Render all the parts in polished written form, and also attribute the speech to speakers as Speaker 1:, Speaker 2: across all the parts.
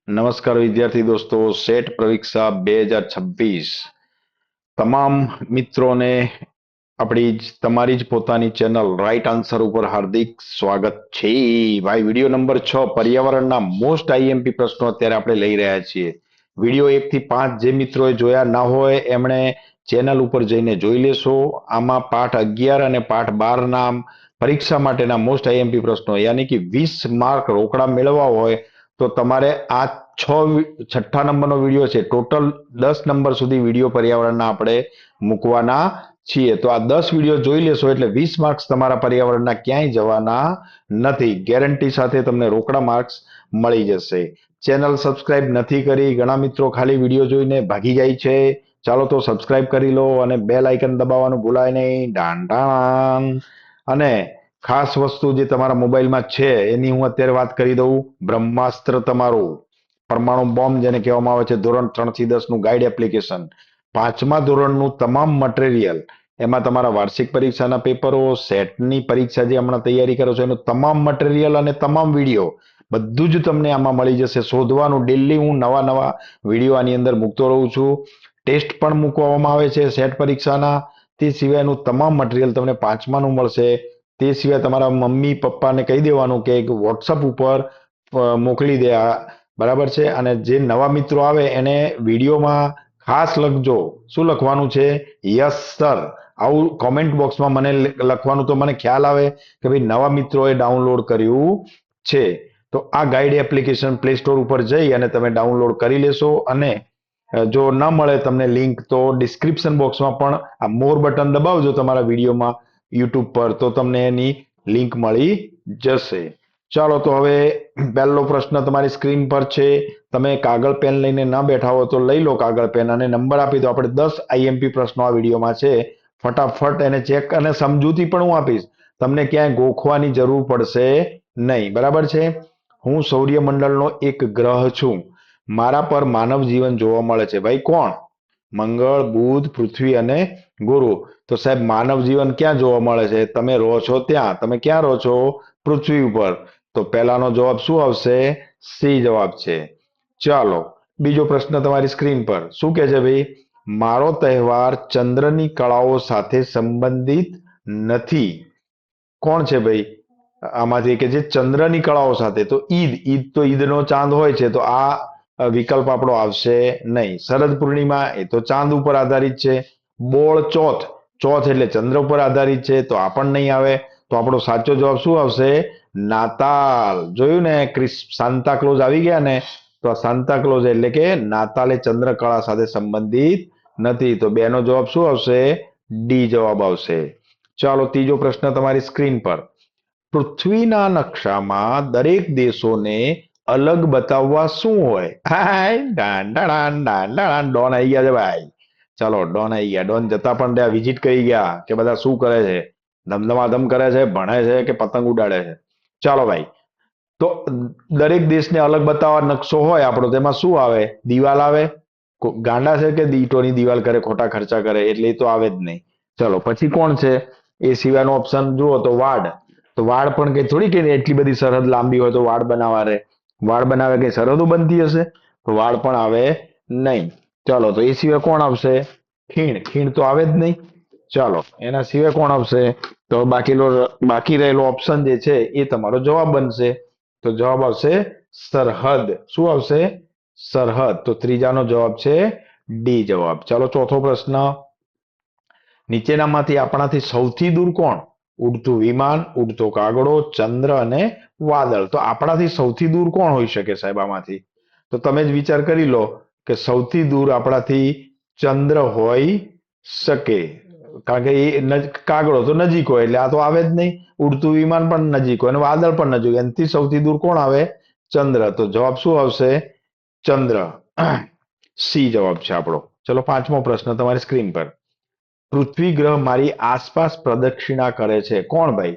Speaker 1: નમસ્કાર વિદ્યાર્થી દોસ્તો, સેટ પરીક્ષા 2026 તમામ મિત્રોને તમારી જ પોતાની ચેનલ રાઈટ આન્સર ઉપર હાર્દિક સ્વાગત છે. ભાઈ, વિડીયો નંબર 6 પર્યાવરણના મોસ્ટ આઈએમપી પ્રશ્નો અત્યારે આપણે લઈ રહ્યા છીએ. વિડીયો 1 થી 5 જે મિત્રોએ જોયા ના હોય એમણે ચેનલ ઉપર જઈને જોઈ લેશો. આમાં પાઠ 11 અને પાઠ 12 ના પરીક્ષા માટેના મોસ્ટ આઈએમપી પ્રશ્નો યાની કે 20 માર્ક રોકડા મેળવવા હોય તો તમારે આ છઠ્ઠા નંબરનો વિડીયો છે. ટોટલ 10 નંબર સુધી વિડીયો પર્યાવરણના આપણે મૂકવાના છીએ. તો આ 10 વિડીયો જોઈ લેશો એટલે 20 માર્ક્સ તમારા પર્યાવરણના ક્યાંય જવાના નથી. ગેરંટી સાથે તમને રોકડા માર્ક્સ મળી જશે. ચેનલ સબસ્ક્રાઇબ નથી કરી, ઘણા મિત્રો ખાલી વિડીયો જોઈને ભાગી જાય છે. ચાલો તો સબસ્ક્રાઇબ કરી લો અને બેલ આઇકન દબાવવાનું ભૂલાય નહીં. Dance dance. અને ખાસ વસ્તુ જે તમારા મોબાઈલમાં છે એની હું અત્યારે વાત કરી દઉં. બ્રહ્માસ્ત્ર તમારું પરમાણુ બોમ્બ જેને કહેવામાં આવે છે, ધોરણ 3 થી 10 નું ગાઈડ એપ્લિકેશન, 5મા ધોરણનું તમામ મટીરિયલ, એમાં તમારા વાર્ષિક પરીક્ષાના પેપરો, સેટની પરીક્ષા જે હમણાં તૈયારી કરો છો એનું તમામ મટીરિયલ અને તમામ વિડીયો બધું જ તમને આમાં મળી જશે. શોધવાનું, ડેલી હું નવા નવા વિડીયો આની અંદર મૂકતો રહું છું. ટેસ્ટ પણ મૂકવામાં આવે છે સેટ પરીક્ષાના. તે સિવાયનું તમામ મટીરિયલ તમને 5માનું મળશે. તે સિવાય તમારા મમ્મી પપ્પાને કહી દેવાનું કે વોટ્સઅપ ઉપર મોકલી દે. બરાબર છે. અને જે નવા મિત્રો આવે એને વિડીયોમાં ખાસ લખજો. શું લખવાનું છે? Yes sir. આવું કોમેન્ટ બોક્સમાં મને લખવાનું તો મને ખ્યાલ આવે કે ભાઈ નવા મિત્રોએ ડાઉનલોડ કર્યું છે. તો આ ગાઈડ એપ્લિકેશન પ્લે સ્ટોર ઉપર જઈ અને તમે ડાઉનલોડ કરી લેશો. અને જો ન મળે તમને લિંક તો ડિસ્ક્રિપ્શન બોક્સમાં પણ આ મોર બટન દબાવજો તમારા વિડીયોમાં યુટ્યુબ પર, તો તમને એની લિંક મળી જશે. ચાલો તો હવે પહેલો પ્રશ્ન તમારી સ્ક્રીન પર છે. તમે કાગળ પેન લઈને ના બેઠા હો તો લઈ લો કાગળ પેન અને નંબર આપી દો. આપણે 10 આઈએમપી પ્રશ્નો આ વિડીયોમાં છે. ફટાફટ એને ચેક અને સમજૂતી પણ હું આપીશ. તમને ક્યાંય ગોખવાની જરૂર પડશે નહીં. બરાબર છે. હું સૌર્યમંડળનો એક ગ્રહ છું. મારા પર માનવ જીવન જોવા મળે છે. ભાઈ કોણ? મંગળ, બુધ, પૃથ્વી અને ગુરુ. તો સાહેબ માનવ જીવન ક્યાં જોવા મળે છે? તમે રહો છો ત્યાં. તમે ક્યાં રહો છો? પૃથ્વી ઉપર. તો પહેલાનો જવાબ શું આવશે? સી જવાબ છે. ચાલો બીજો પ્રશ્ન તમારી સ્ક્રીન પર શું કે છે ભાઈ? મારો તહેવાર ચંદ્રની કળાઓ સાથે સંબંધિત નથી. કોણ છે ભાઈ આમાંથી કે જે ચંદ્રની કળાઓ સાથે? તો ઈદ. ઈદ તો ઈદનો ચાંદ હોય છે, તો આ વિકલ્પ આપણો આવશે નહીં. શરદ પૂર્ણિમા એ તો ચાંદ ઉપર આધારિત છે. બોળ ચોથ. ચોથ એટલે ચંદ્ર ઉપર આધારિત છે, તો આ પણ નહીં આવે. તો આપણો સાચો જવાબ શું આવશે? નાતાલ. જોયું ને, સાન્તા ક્લોઝ આવી ગયા ને, તો આ સાન્તા ક્લોઝ એટલે કે નાતાલ એ ચંદ્રકળા સાથે સંબંધિત નથી. તો બે નો જવાબ શું આવશે? ડી જવાબ આવશે. ચાલો ત્રીજો પ્રશ્ન તમારી સ્ક્રીન પર. પૃથ્વીના નકશામાં દરેક દેશોને અલગ બતાવવા શું હોય? હાય dance dance dance dance. Don આવી ગયા છે ભાઈ. ચાલો ડોન આવી ગયા. ડોન જતા પણ ત્યાં વિઝિટ કરી ગયા કે બધા શું કરે છે, ધમધમાધમ કરે છે, ભણે છે કે પતંગ ઉડાડે છે. ચાલો ભાઈ, તો દરેક દેશને અલગ બતાવવા નકશો હોય આપણો, તેમાં શું આવે? દિવાલ આવે. ગાંડા છે કે ઈંટોની દિવાલ કરે, ખોટા ખર્ચા કરે, એટલે એ તો આવે જ નહીં. ચલો પછી કોણ છે? એ સિવાયનો ઓપ્શન જુઓ તો વાડ. તો વાડ પણ કઈ થોડી કે એટલી બધી સરહદ લાંબી હોય તો વાડ બનાવવા રે. વાડ બનાવે કઈ સરહદો બનતી હશે? તો વાડ પણ આવે નહીં. ચાલો તો એ સિવાય કોણ આવશે? ખીણ. ખીણ તો આવે જ નહીં. ચાલો એના સિવાય કોણ આવશે? તો બાકી રહેલો ઓપ્શન જે છે એ તમારો જવાબ બનશે. તો જવાબ આવશે સરહદ. શું આવશે? સરહદ. તો ત્રીજાનો જવાબ છે ડી જવાબ. ચાલો ચોથો પ્રશ્ન. નીચેનામાંથી આપણાથી સૌથી દૂર કોણ? ઉડતું વિમાન, ઉડતો કાગડો, ચંદ્ર અને વાદળ. તો આપણાથી સૌથી દૂર કોણ હોઈ શકે સાહેબ આમાંથી? તો તમે જ વિચાર કરી લો કે સૌથી દૂર આપણાથી ચંદ્ર હોઈ શકે. કારણ કે એ કાગડો તો નજીક હોય એટલે આ તો આવે જ નહીં. ઉડતું વિમાન પણ નજીક હોય અને વાદળ પણ નજીક હોય. એનાથી સૌથી દૂર કોણ આવે? ચંદ્ર. તો જવાબ શું આવશે? ચંદ્ર. સી જવાબ છે આપણો. ચલો પાંચમો પ્રશ્ન તમારી સ્ક્રીન પર. પૃથ્વી ગ્રહ મારી આસપાસ પ્રદક્ષિણા કરે છે. કોણ ભાઈ?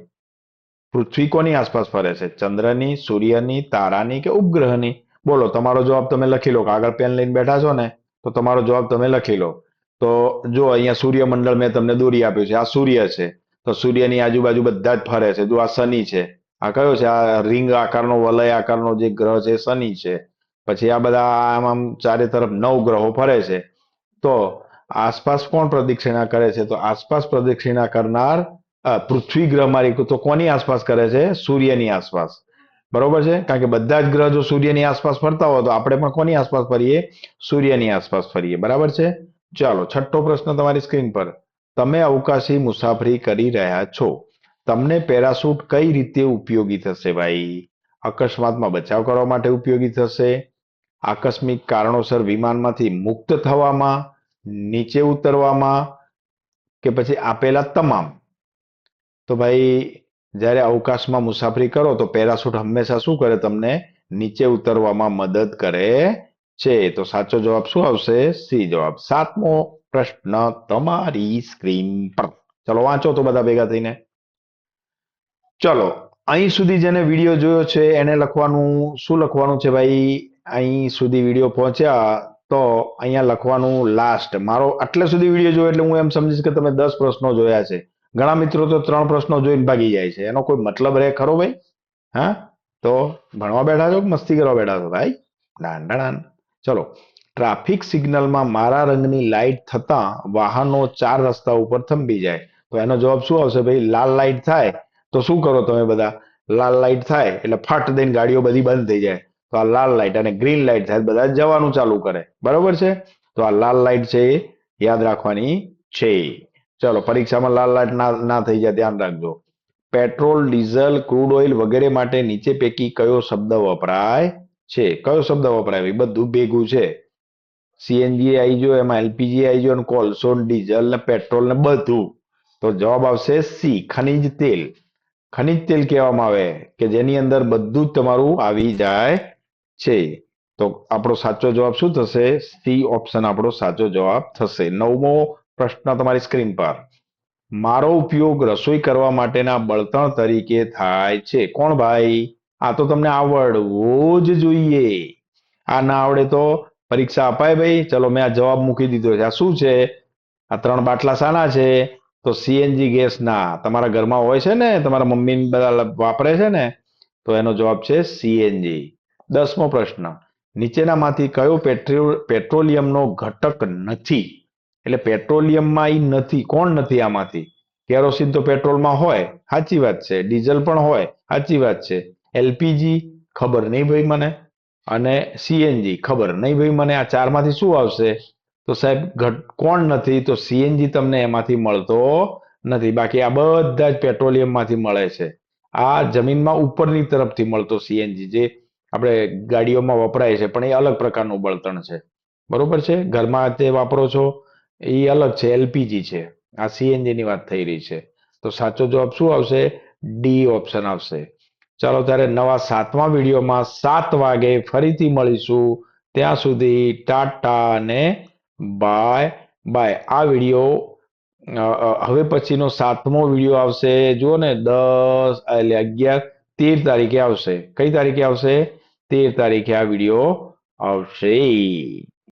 Speaker 1: પૃથ્વી કોની આસપાસ ફરે છે? ચંદ્રની, સૂર્યની, તારાની કે ઉપગ્રહની? બોલો તમારો જવાબ તમે લખી લો. આગળ પેન લઈને બેઠા છો ને, તો તમારો જવાબ તમે લખી લો. તો જો અહીંયા સૂર્યમંડળ મેં તમને દોરી આપ્યું છે. આ સૂર્ય છે. તો સૂર્યની આજુબાજુ બધા જ ફરે છે. જો આ શનિ છે. આ કયો છે? આ રિંગ આકારનો, વલય આકારનો જે ગ્રહ છે શનિ છે. પછી આ બધા આમ ચારે તરફ 9 ગ્રહો ફરે છે. તો આસપાસ કોણ પ્રદક્ષિણા કરે છે? તો આસપાસ પ્રદક્ષિણા કરનાર પૃથ્વી ગ્રહ મારી તો કોની આસપાસ કરે છે? સૂર્યની આસપાસ. બરોબર છે, કારણ કે બધા જ ગ્રહ જો સૂર્યની આસપાસ ફરતા હોય તો આપણે પણ કોની આસપાસ ફરીએ? સૂર્યની આસપાસ ફરીએ. બરાબર છે. ચાલો, છઠ્ઠો પ્રશ્ન તમારી સ્ક્રીન પર. તમે અવકાશી મુસાફરી કરી રહ્યા છો, તમને પેરાશૂટ કઈ રીતે ઉપયોગી થશે ભાઈ? અકસ્માતમાં બચાવ કરવા માટે ઉપયોગી થશે, આકસ્મિક કારણોસર વિમાનમાંથી મુક્ત થવામાં, નીચે ઉતરવામાં, કે પછી આપેલા તમામ? તો ભાઈ, જ્યારે અવકાશમાં મુસાફરી કરો તો પેરાશૂટ હંમેશા શું કરે? તમને નીચે ઉતરવામાં મદદ કરે છે. તો સાચો જવાબ શું આવશે? સી જવાબ. સાતમો પ્રશ્ન તમારી સ્ક્રીન પર. ચલો વાંચો તો બધા ભેગા થઈને. ચલો, અહીં સુધી જેને વિડીયો જોયો છે એને લખવાનું શું લખવાનું છે ભાઈ? અહીં સુધી વિડીયો પહોંચ્યા તો અહીંયા લખવાનું લાસ્ટ. મારો આટલે સુધી વિડીયો જોયો એટલે હું એમ સમજીશ કે તમે 10 પ્રશ્નો જોયા છે. ઘણા મિત્રો તો 3 પ્રશ્નો જોઈને ભાગી જાય છે. એનો કોઈ મતલબ રહે ખરો ભાઈ? હા, તો ભણવા બેઠા છો કે મસ્તી કરવા બેઠા છો ભાઈ? દાન. ચલો, ટ્રાફિક સિગ્નલમાં મારા રંગની લાઈટ થતા વાહનો 4 રસ્તા ઉપર થંભી જાય. તો એનો જવાબ શું આવશે ભાઈ? લાલ લાઈટ થાય તો શું કરો તમે બધા? લાલ લાઈટ થાય એટલે ફટ દઈને ગાડીઓ બધી બંધ થઈ જાય. તો આ લાલ લાઈટ. અને ગ્રીન લાઈટ થાય બધા જવાનું ચાલુ કરે. બરોબર છે. તો આ લાલ લાઈટ છે એ યાદ રાખવાની છે. ચલો, પરીક્ષામાં લાલ લાઈટ ના થઈ જાય ધ્યાન રાખજો. પેટ્રોલ, ડીઝલ, ક્રૂડ ઓઇલ વગેરે માટે નીચે પૈકી કયો શબ્દ વપરાય છે? કયો શબ્દ વપરાય ભાઈ? બધું ભેગું છે. સીએનજી આવી ગયો, એમાં એલપીજી આવી ગયો, અને કોલસો, ડીઝલ ને પેટ્રોલ ને બધું. તો જવાબ આવશે સી, ખનિજ તેલ. ખનિજ તેલ કહેવામાં આવે કે જેની અંદર બધું જ તમારું આવી જાય છે. તો આપણો સાચો જવાબ શું થશે? સી ઓપ્શન આપણો સાચો જવાબ થશે. નવમો પ્રશ્ન તમારી સ્ક્રીન પર. મારો ઉપયોગ રસોઈ કરવા માટેના બળતણ તરીકે થાય છે. કોણ ભાઈ? આ તો તમને આવડવું જ જોઈએ. આ ના આવડે તો પરીક્ષા અપાય ભાઈ? ચલો, મેં આ જવાબ મૂકી દીધો છે. આ શું છે? આ 3 બાટલા શાના છે? તો સીએનજી ગેસ ના. તમારા ઘરમાં હોય છે ને, તમારા મમ્મી બધા વાપરે છે ને, તો એનો જવાબ છે સીએનજી. 10મો પ્રશ્ન. નીચેનામાંથી કયો પેટ્રોલિયમનો ઘટક નથી? એટલે પેટ્રોલિયમમાં ઈ નથી. કોણ નથી આમાંથી? કેરોસીન તો પેટ્રોલમાં હોય, સાચી વાત છે. ડીઝલ પણ હોય, સાચી વાત છે. એલપીજી ખબર નહીં ભાઈ મને. અને સીએનજી ખબર નહીં ભાઈ મને. આ 4 માંથી શું આવશે? તો સાહેબ કોણ નથી? તો સીએનજી તમને એમાંથી મળતો નથી. બાકી આ બધા જ પેટ્રોલિયમ માંથી મળે છે. આ જમીનમાં ઉપરની તરફથી મળતો સીએનજી, જે આપણે ગાડીઓમાં વપરાય છે, પણ એ અલગ પ્રકારનું બળતણ છે. બરોબર છે. ઘરમાં તે વાપરો છો એ અલગ છે, એલપીજી છે. આ સીએનજી ની વાત થઈ રહી છે. તો સાચો જવાબ શું આવશે? ડી ઓપ્શન આવશે. ચાલો, ત્યારે નવા 7મા વિડીયોમાં 7 વાગે ફરીથી મળીશું. ત્યાં સુધી ટાટા અને બાય બાય. આ વિડીયો હવે પછીનો 7મો વિડીયો આવશે. જુઓ ને, 10 એટલે 11 13 તારીખે આવશે. કઈ તારીખે આવશે? 13 તારીખે આ વિડીયો આવશે.